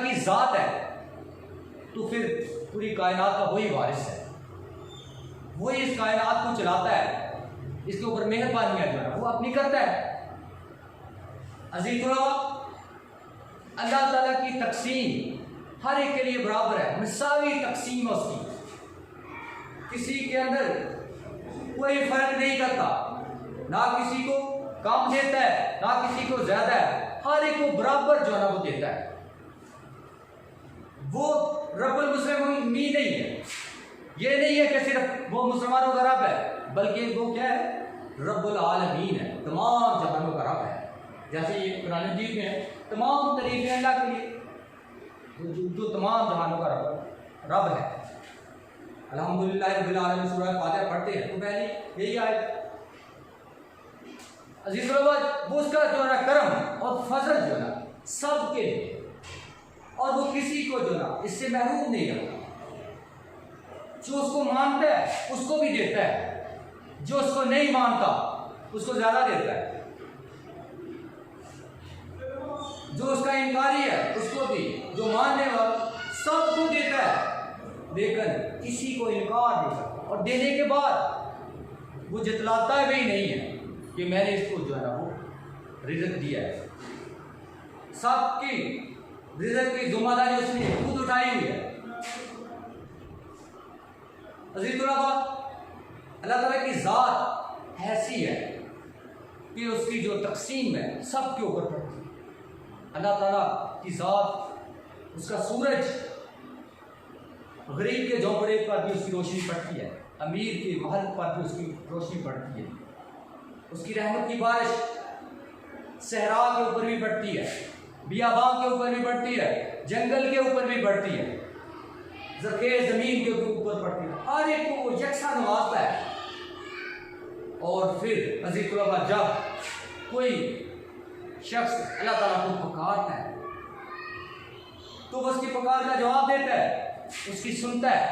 की ज़ात है तो फिर पूरी कायनात का वही वारिस है, वही इस कायनात को चलाता है, इसके ऊपर मेहरबानियाँ जो है वो अपनी करता है। अजीज़ अल्लाह ताला की तकसीम हर एक के लिए बराबर है, मिसावी तकसीम है उसकी, किसी के अंदर कोई फर्क नहीं करता, ना किसी को कम देता है ना किसी को ज्यादा है, हर एक को बराबर जो है ना वो देता है। वो रब्बुल मुस्लिमीन नहीं है, ये नहीं है कि सिर्फ वो मुसलमानों का रब है, बल्कि वो क्या है, रब्बुल आलमीन है, तमाम जहानों का रब है। जैसे ये कुरान मजीद में है, तमाम तरीके अल्लाह के लिए जो तमाम जहानों का रब है। अल्हम्दुलिल्लाह रब्बिल आलमीन सूरह फातिहा पढ़ते हैं तो पहले यही आयत। अजीज़ वो उसका जो है करम और फजल जो है ना सबके लिए, और वो किसी को जो ना इससे महरूम नहीं करता। जो उसको मानता है उसको भी देता है, जो उसको नहीं मानता उसको ज्यादा देता है, जो उसका इनकारी है उसको भी, जो मानने वाला सबको देता है, लेकिन किसी को इनकार नहीं करता। और देने के बाद वो जितलाता भी नहीं है कि मैंने इसको जो है ना वो रिज़्क़ दिया है। सबकी रिज़्क़ की जिम्मेदारी उसने खुद उठाई हुई है। अजीज़ अल्लाह ताला की ज़ात ऐसी है कि उसकी जो तकसीम है सबके ऊपर पड़ती है। अल्लाह ताला की ज़ात, उसका सूरज गरीब के झोंपड़े पर भी उसकी रोशनी पड़ती है, अमीर के महल पर भी उसकी रोशनी पड़ती है, उसकी रहमत की बारिश सहरा के ऊपर भी पड़ती है, बियाबान के ऊपर भी पड़ती है, जंगल के ऊपर भी पड़ती है, ज़रख़ेज़ ज़मीन के ऊपर पड़ती है, हर एक को वो यकसा नवाजता है। और फिर अज़ीज़ जब कोई शख्स अल्लाह ताला को पुकारता है तो वो उसकी पुकार का जवाब देता है, उसकी सुनता है।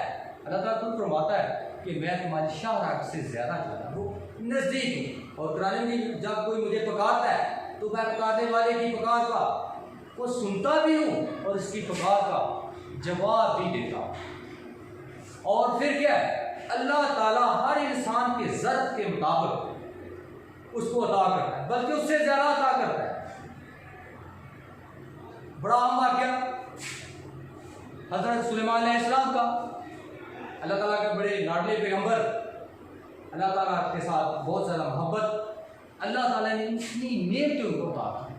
अल्लाह ताला खुद फरमाता है कि मैं तुम्हारी शाहराह से ज़्यादा जो है वो नज़दीक हूँ। और कुरान में जब कोई मुझे पुकारता है तो मैं पुकारने वाले की पुकार का वो सुनता भी हूँ और उसकी पुकार का जवाब भी देता हूँ। और फिर क्या है, अल्लाह ताला हर इंसान के ज़रूरत के मुताबिक उसको अता करता है, बल्कि उससे ज़्यादा अता करता है। बड़ा अहम वाक़या हज़रत सुलेमान अलैहिस्सलाम का, अल्लाह ताला के बड़े लाडले पैगंबर, अल्लाह ताला के साथ बहुत ज़्यादा मोहब्बत, अल्लाह ताला ने इतनी नेमतें उनको अता की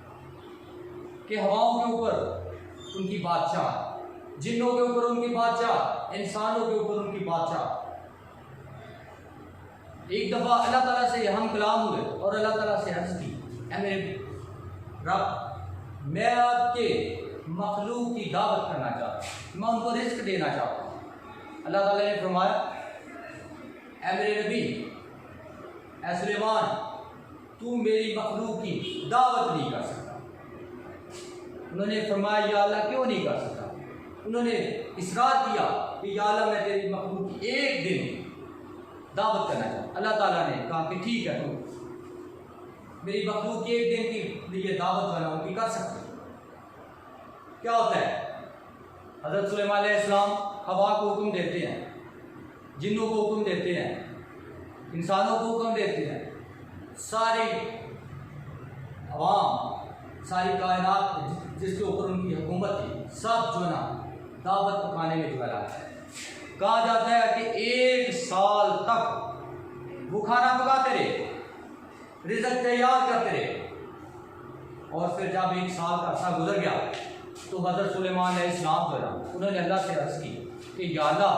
कि हवाओं के ऊपर उनकी बादशाह, जिन्नों के ऊपर उनकी बादशाह, इंसानों के ऊपर उनकी बादशाह। एक दफ़ा अल्लाह ताला से हम कलाम हुए और अल्लाह ताला से अर्ज़ की, ऐ मेरे रब, मैं आपके मखलूक की दावत करना चाहता हूँ, मैं उनको रिस्क देना चाहता हूँ। अल्लाह ताला ने फरमाया, ऐ मेरे नबी, ऐ सुलेमान, तू मेरी मखलूक की दावत नहीं कर सकता। उन्होंने फरमाया, या अल्लाह क्यों नहीं कर सकता? उन्होंने इसरार किया कि या अल्लाह मैं तेरी मखलूक की एक दिन दावत करना चाहता। अल्लाह ताला ने कहा कि ठीक है, तुम मेरी मखलूक की एक दिन के लिए दावत बना उनकी कर सकते। क्या होता है, हज़रत सुलेमान अलैहिस्सलाम हवा को हुक्म देते हैं, जिन्नों को हुक्म देते हैं, इंसानों को हुक्म देते हैं, सारी अवाम, सारी कायनात जिसके ऊपर उनकी हुकूमत थी, सब जो ना दावत पकाने में जो है कहा जाता है कि 1 साल तक वो खाना पकाते रहे, रिज़्क़ तैयार करते रहे। और फिर जब 1 साल का अर्सा गुजर गया तो हज़रत सुलेमान अलैहिस्सलाम जो है ना उन्होंने अल्लाह से अर्ज़ की कि या अल्लाह,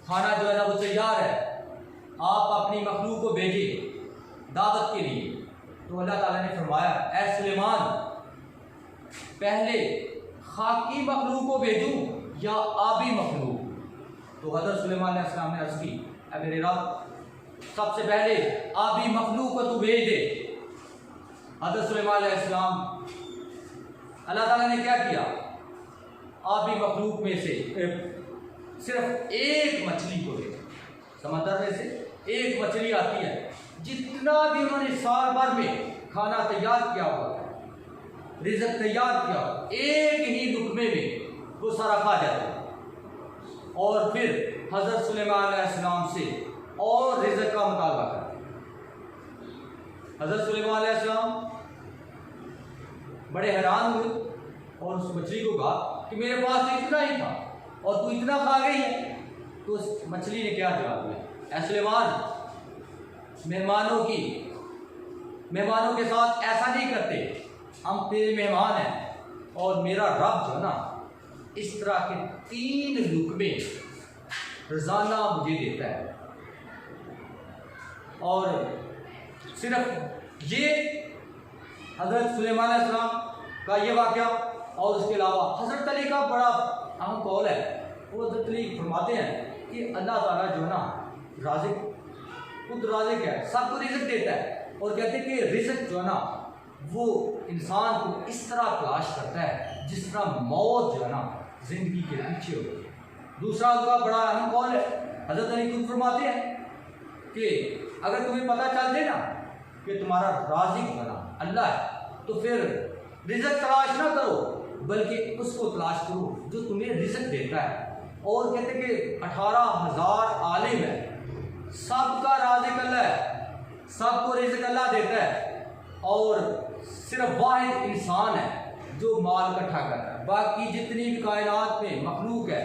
खाना जो है ना वो तैयार है, आप अपनी मखलूक को भेजिए दावत के लिए। तो अल्लाह ताला ने फरमाया, ऐ सुलेमान, पहले खाकी मखलूक को भेजूं या आबी मखलूक? तो हज़रत सुलेमान अलैहिस्सलाम ने अर्ज़ की, ऐ मेरे रब, सबसे पहले आबी मखलूक को तू भेज दे। हज़रत सुलेमान अलैहिस्सलाम, अल्लाह ताला ने क्या किया, आबी मखलूक में से सिर्फ एक मछली को भेजा। समंदर में से एक मछली आती है, जितना भी उन्होंने साल भर में खाना तैयार किया हुआ, रिज़्क़ तैयार किया, एक ही लुक़मे में वो सारा खा जाते हैं। और फिर हज़रत सुलेमान अलैहिस्सलाम से और रिज़्क़ का मुतालबा करते हैं। हज़रत सुलेमान अलैहिस्सलाम बड़े हैरान हुए और उस मछली को कहा कि मेरे पास तो इतना ही था और तू इतना खा गई है। तो उस मछली ने क्या जवाब दिया, ऐ सुलेमान, मेहमानों के साथ ऐसा नहीं करते, हम तेरे मेहमान हैं और मेरा रब जो ना इस तरह के 3 लुक़मे रोज़ाना मुझे देता है। और सिर्फ ये हज़रत सुलेमान अलैहिस्सलाम का ये वाक़या और उसके अलावा हज़रत अली का बड़ा अहम कौल है। वो हज़रत अली फरमाते हैं कि अल्लाह ताला जो है ना राज़िक़, खुद राज़िक़ है, सबको रिज़्क़ देता है। और कहते हैं कि रिज़्क़ जो है ना वो इंसान को इस तरह तलाश करता है जिस तरह मौत जो है ना ज़िंदगी के पीछे होती है। दूसरा उनका बड़ा अहम कौल है, हज़रत अली खुद फरमाते हैं कि अगर तुम्हें पता चल जाए ना कि तुम्हारा राज़िक़ जो है ना अल्लाह है, तो फिर रिज़्क़ तलाश ना करो बल्कि उसको तलाश करो जो तुम्हें रिज़्क़ देता है। और कहते हैं कि 18,000 आलिम है, सबका राज़िक़ अल्लाह है, सबको रिज़्क़ अल्लाह देता है और सिर्फ वाहिद इंसान है जो माल इकट्ठा करता है। बाकी जितनी भी कायनात में मखलूक है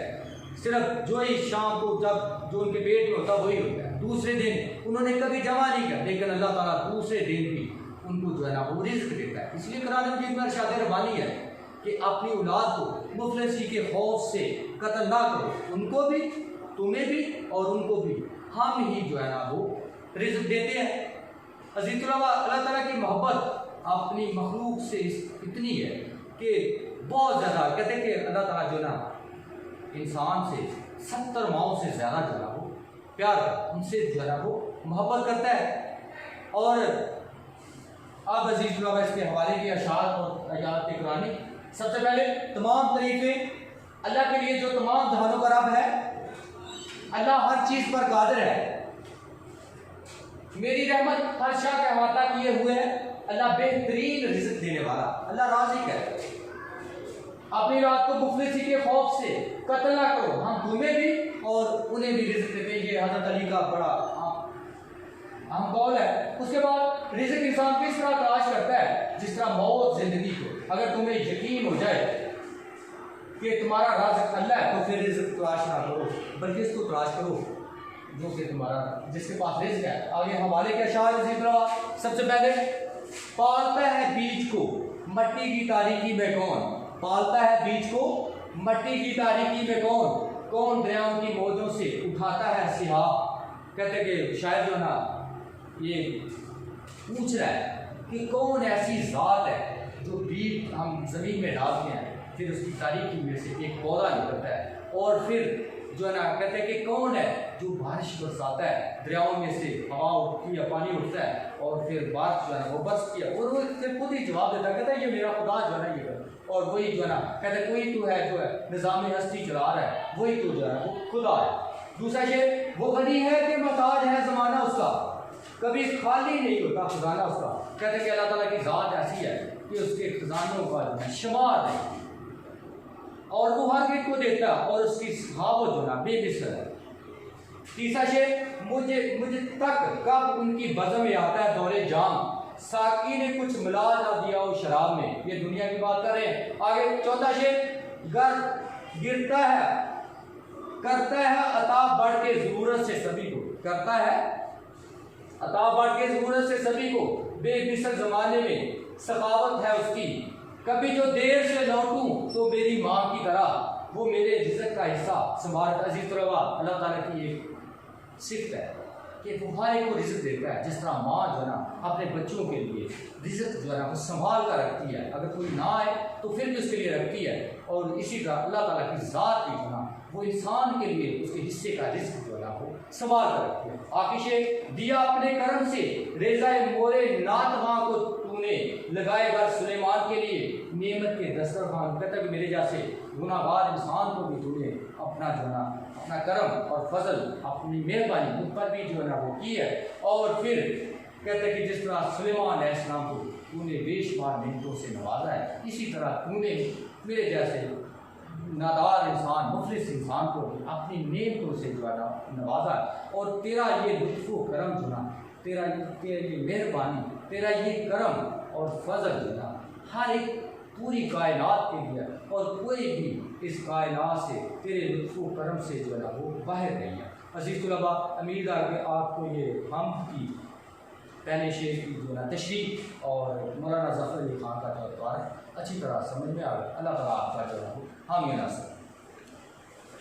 सिर्फ जो ही शाम को जब जो उनके पेट में होता वही होता है, दूसरे दिन उन्होंने कभी जमा नहीं किया, लेकिन अल्लाह ताला दूसरे दिन भी उनको जो है ना वो रिज़्क़ देता है। इसलिए कुरान मजीद में इरशाद रबानी है कि अपनी औलाद को मुफलिसी के खौफ से कत्ल ना करो, उनको भी, तुम्हें भी और उनको भी हम ही जो है ना वो रिज़्क़ देते हैं। अज़ीज़ अल्लाह ताला की मोहब्बत अपनी मखलूक से इतनी है कि बहुत ज़्यादा, कहते हैं कि अल्लाह ताला जो ना इंसान से 70 माओं से ज़्यादा जो है वो प्यार करता है, उनसे जो है वो मोहब्बत करता है। और अब अज़ीज़ इसके हवाले की अशात और आयात कुरानी, सबसे पहले तमाम तरीक़े अल्लाह के लिए जो तमाम जहानों का रब है, अल्लाह हर चीज़ पर कादिर है। मेरी रहमत हर शाह का अहाता किए हुए है, अल्लाह बेहतरीन रिज़्क़ देने वाला, अल्लाह राज़िक़ है। अपनी रात को मुफलिसी के खौफ से कत्ल ना करो, हम तुम्हें भी और उन्हें भी रिज़्क़ देते हैं। ये हज़रत अली का बड़ा अहम कौल है। उसके बाद रिज़्क़ इंसान किस तरह तलाश करता है, जिस तरह मौत ज़िंदगी को, अगर तुम्हें यकीन हो जाए कि तुम्हारा राज़िक़ अल्लाह है तो फिर रिज़्क़ तलाश ना करो बल्कि इसको तलाश करो जो कि तुम्हारा जिसके पास रिज़्क़ है। आगे हवाले के अशार इसी तरह, सबसे पहले पालता है बीज को मट्टी की तारीकी में कौन, पालता है बीज को मट्टी की तारीकी में कौन, कौन दरियाओं की मौजों से उठाता है सिहाब। कहते हैं कि शायद जो ना ये पूछ रहा है कि कौन ऐसी ज़ात है जो बीज हम ज़मीन में डालते हैं फिर उसकी तारीकी में से एक पौधा निकलता है, और फिर जो है ना कहते हैं कि कौन है जो बारिश बरसाता है, दरियाओं में से हवा उठती है, पानी उठता है और फिर बारिश जो है ना वो बरसती है, और वो फिर खुद ही जवाब देता है, कहता है ये मेरा खुदा जो है ना ये, और वही जो है ना कहते हैं कोई तो है जो है निज़ाम हस्ती चला रहा है, वही तो जो है वो खुदा है। दूसरा शेर, वो गनी है कि मोहताज है ज़माना उसका, कभी खाली नहीं होता खजाना उसका। कहते हैं कि अल्लाह ताला की ज़ात ऐसी है कि उसके खजानों का जो है शुमार नहीं, और वो हर एक को देता है और उसकी सखावत जो ना बेमिसल है। तीसरा शेर, मुझे तक कब उनकी बज़म में आता है दौरे जाम, साकी ने कुछ मिला ना दिया हो शराब में, ये दुनिया की बात कर रहे हैं। आगे चौथा शेर, गिरता है करता है अता बढ़ के ज़रूरत से सभी को, करता है अता बढ़ के ज़रूरत से सभी को, बेमिसल ज़माने में सखावत है उसकी, कभी जो देर से लौटूं तो मेरी माँ की तरह वो मेरे रिज़्क़ का हिस्सा संभाल। अज़ीज़ तलबा, अल्लाह ताला की एक सिफ़त है कि वो हर एक को रिज़्क़ देता है, जिस तरह माँ जो है ना अपने बच्चों के लिए रिज़्क़ जो है ना वो संभाल कर रखती है, अगर कोई ना आए तो फिर भी उसके लिए रखती है, और इसी तरह अल्लाह ताला की ज़ात भी जो है ना वो इंसान के लिए उसके हिस्से का रिज़्क़ जो है ना वो संभाल कर रखती है। आकिशे दिया अपने कर्म से रेज़ाए मोरे नातवां को तूने लगाए घर सुलेमान के लिए नेमत के दस्तरखान, कहता कि मेरे जैसे गुनाहगार इंसान को भी तूने अपना जो है ना अपना करम और फजल अपनी मेहरबानी उन पर भी जो है ना वो की है, और फिर कहते हैं कि जिस तरह सुलेमान अलैहिस्सलाम को तूने बेशुमार नेमतों से नवाजा है, इसी तरह तूने मेरे जैसे नादार इंसान, मुफलिस इंसान को अपनी नेमतों से जो है ना नवाजा, और तेरा ये लुत्फ़ करम जो ना, तेरा ये मेहरबानी, तेरा ये करम और फजल जो ना हर एक पूरी कायनात के लिए, और कोई भी इस कायनात से तेरे लुत्फ़ करम से जो है ना वो बाहर नहीं है। अज़ीज़ तलबा, उम्मीद है कि आपको ये हम की पहले शेर की जो है तशरीह और मौलाना ज़फ़र अली ख़ान का जो द्वार अच्छी तरह समझ में आ गया। अल्लाह ताला आपका जो है हामी नासिर।